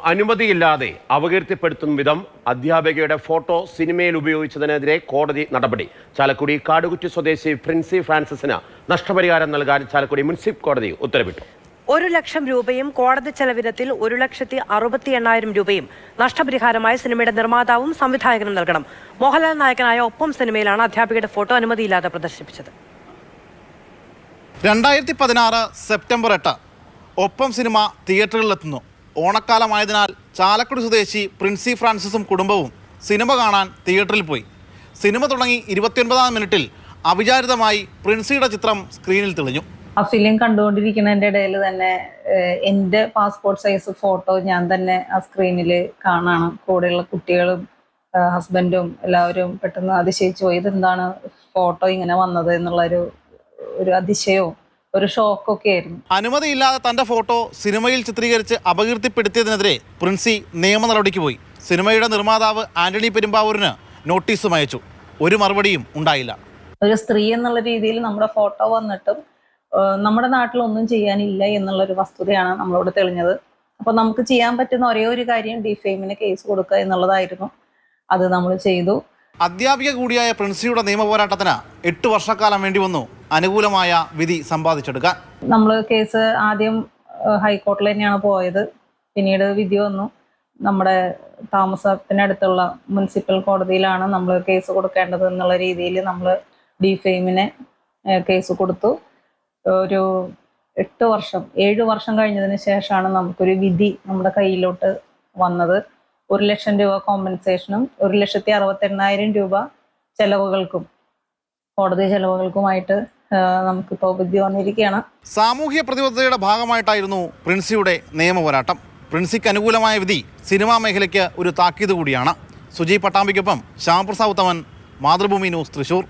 അനുമതിയില്ലാതെ അപകീർത്തിപ്പെടുത്തും വിധം അധ്യാപികയുടെ ഫോട്ടോ സിനിമയിൽ ഉപയോഗിച്ചതിനെതിരെ കോടതി നടപടി. ചാലക്കുടി കാടുകുറ്റി സ്വദേശി പ്രിൻസി ഫ്രാൻസിസിന് നഷ്ടപരിഹാരം നൽകാൻ ചാലക്കുടി മുനിസിപ്പൽ കോടതി ഉത്തരവിട്ടു. 1 ലക്ഷം രൂപയും കോടതി ചെലവിനത്തിൽ 1,68,000 രൂപയും നഷ്ടപരിഹാരമായി സിനിമയുടെ നിർമ്മാതാവും സംവിധായകനും നൽകണം. മോഹൻലാൽ നായകനായ ഒപ്പം സിനിമയിലാണ് അധ്യാപികയുടെ ഫോട്ടോ അനുമതിയില്ലാതെ പ്രദർശിപ്പിച്ചത്. 2016 സെപ്റ്റംബർ 8 ഒപ്പം സിനിമ തിയേറ്ററുകളിലെത്തുന്നു. ഓണക്കാലമായതിനാൽ ചാലക്കുടി സ്വദേശി പ്രിൻസി ഫ്രാൻസിസും കുടുംബവും സിനിമ കാണാൻ തിയേറ്ററിൽ പോയി. സിനിമ തുടങ്ങി 29-ാം മിനിറ്റിൽ അവിചാരിതമായി പ്രിൻസിയുടെ ചിത്രം സ്ക്രീനിൽ തെളിഞ്ഞു. ആ ഫിലിം കണ്ടുകൊണ്ടിരിക്കുന്നതിൻ്റെ ഇടയിൽ തന്നെ എൻ്റെ പാസ്പോർട്ട് സൈസ് ഫോട്ടോ ഞാൻ തന്നെ ആ സ്ക്രീനിൽ കാണാണ്. കൂടെയുള്ള കുട്ടികളും ഹസ്ബൻഡും എല്ലാവരും പെട്ടെന്ന് അതിശയിച്ചു പോയി. ഇതെന്താണ് ഫോട്ടോ ഇങ്ങനെ വന്നത് എന്നുള്ളൊരു അതിശയവും ഒരു ഷോക്കൊക്കെ ആയിരുന്നു. അനുമതിയില്ലാതെ തൻ്റെ ഫോട്ടോ സിനിമയിൽ ചിത്രീകരിച്ച് അപകീർത്തിപ്പെടുത്തിയതിനെതിരെ പ്രിൻസി നിയമ നടപടിക്ക് പോയി. സിനിമയുടെ നിർമ്മാതാവ് ആന്റണി പെരുമ്പാവൂരിന് നോട്ടീസും അയച്ചു. ഒരു മറുപടിയും ഉണ്ടായില്ല. ഒരു സ്ത്രീ എന്നുള്ള രീതിയിൽ നമ്മുടെ ഫോട്ടോ വന്നിട്ടും നമ്മുടെ നാട്ടിലൊന്നും ചെയ്യാനില്ല എന്നുള്ളൊരു വസ്തുതയാണ് നമ്മളോട് തെളിഞ്ഞത്. അപ്പോൾ നമുക്ക് ചെയ്യാൻ പറ്റുന്ന ഒരേ ഒരു കാര്യം ഡിഫെയിമിന് കേസ് കൊടുക്കുക എന്നുള്ളതായിരുന്നു. അത് നമ്മൾ ചെയ്തു. അധ്യാപിക കൂടിയായ പ്രിൻസിയുടെ നിയമ പോരാട്ടത്തിന് 8 വർഷക്കാലം വേണ്ടി വന്നു അനുകൂലമായ വിധി സമ്പാദിച്ചെടുക്കാൻ. നമ്മൾ കേസ് ആദ്യം ഹൈക്കോടതിയിൽ തന്നെയാണ് പോയത്. പിന്നീട് വിധി വന്നു. നമ്മുടെ താമസത്തിനടുത്തുള്ള മുനിസിപ്പൽ കോടതിയിലാണ് നമ്മൾ കേസ് കൊടുക്കേണ്ടത് എന്നുള്ള രീതിയിൽ നമ്മൾ ഡിഫെയിമിന് കേസ് കൊടുത്തു. ഒരു 7 വർഷം കഴിഞ്ഞതിന് ശേഷമാണ് നമുക്കൊരു വിധി നമ്മുടെ കയ്യിലോട്ട് വന്നത്. 1 ലക്ഷം രൂപ കോമ്പൻസേഷനും 1,68,000 രൂപ ചെലവുകൾക്കും കോടതി ചെലവുകൾക്കുമായിട്ട് നമുക്കിപ്പോൾ വിധി വന്നിരിക്കുകയാണ്. സാമൂഹ്യ പ്രതിബദ്ധതയുടെ ഭാഗമായിട്ടായിരുന്നു പ്രിൻസിയുടെ നിയമ പോരാട്ടം. പ്രിൻസിക്ക് അനുകൂലമായ വിധി സിനിമാ മേഖലയ്ക്ക് ഒരു താക്കീത് കൂടിയാണ്. സുജി പട്ടാമ്പിക്കൊപ്പം ശ്യാംപ്രസാദ് ഉത്തമൻ, മാതൃഭൂമി ന്യൂസ്, തൃശൂർ.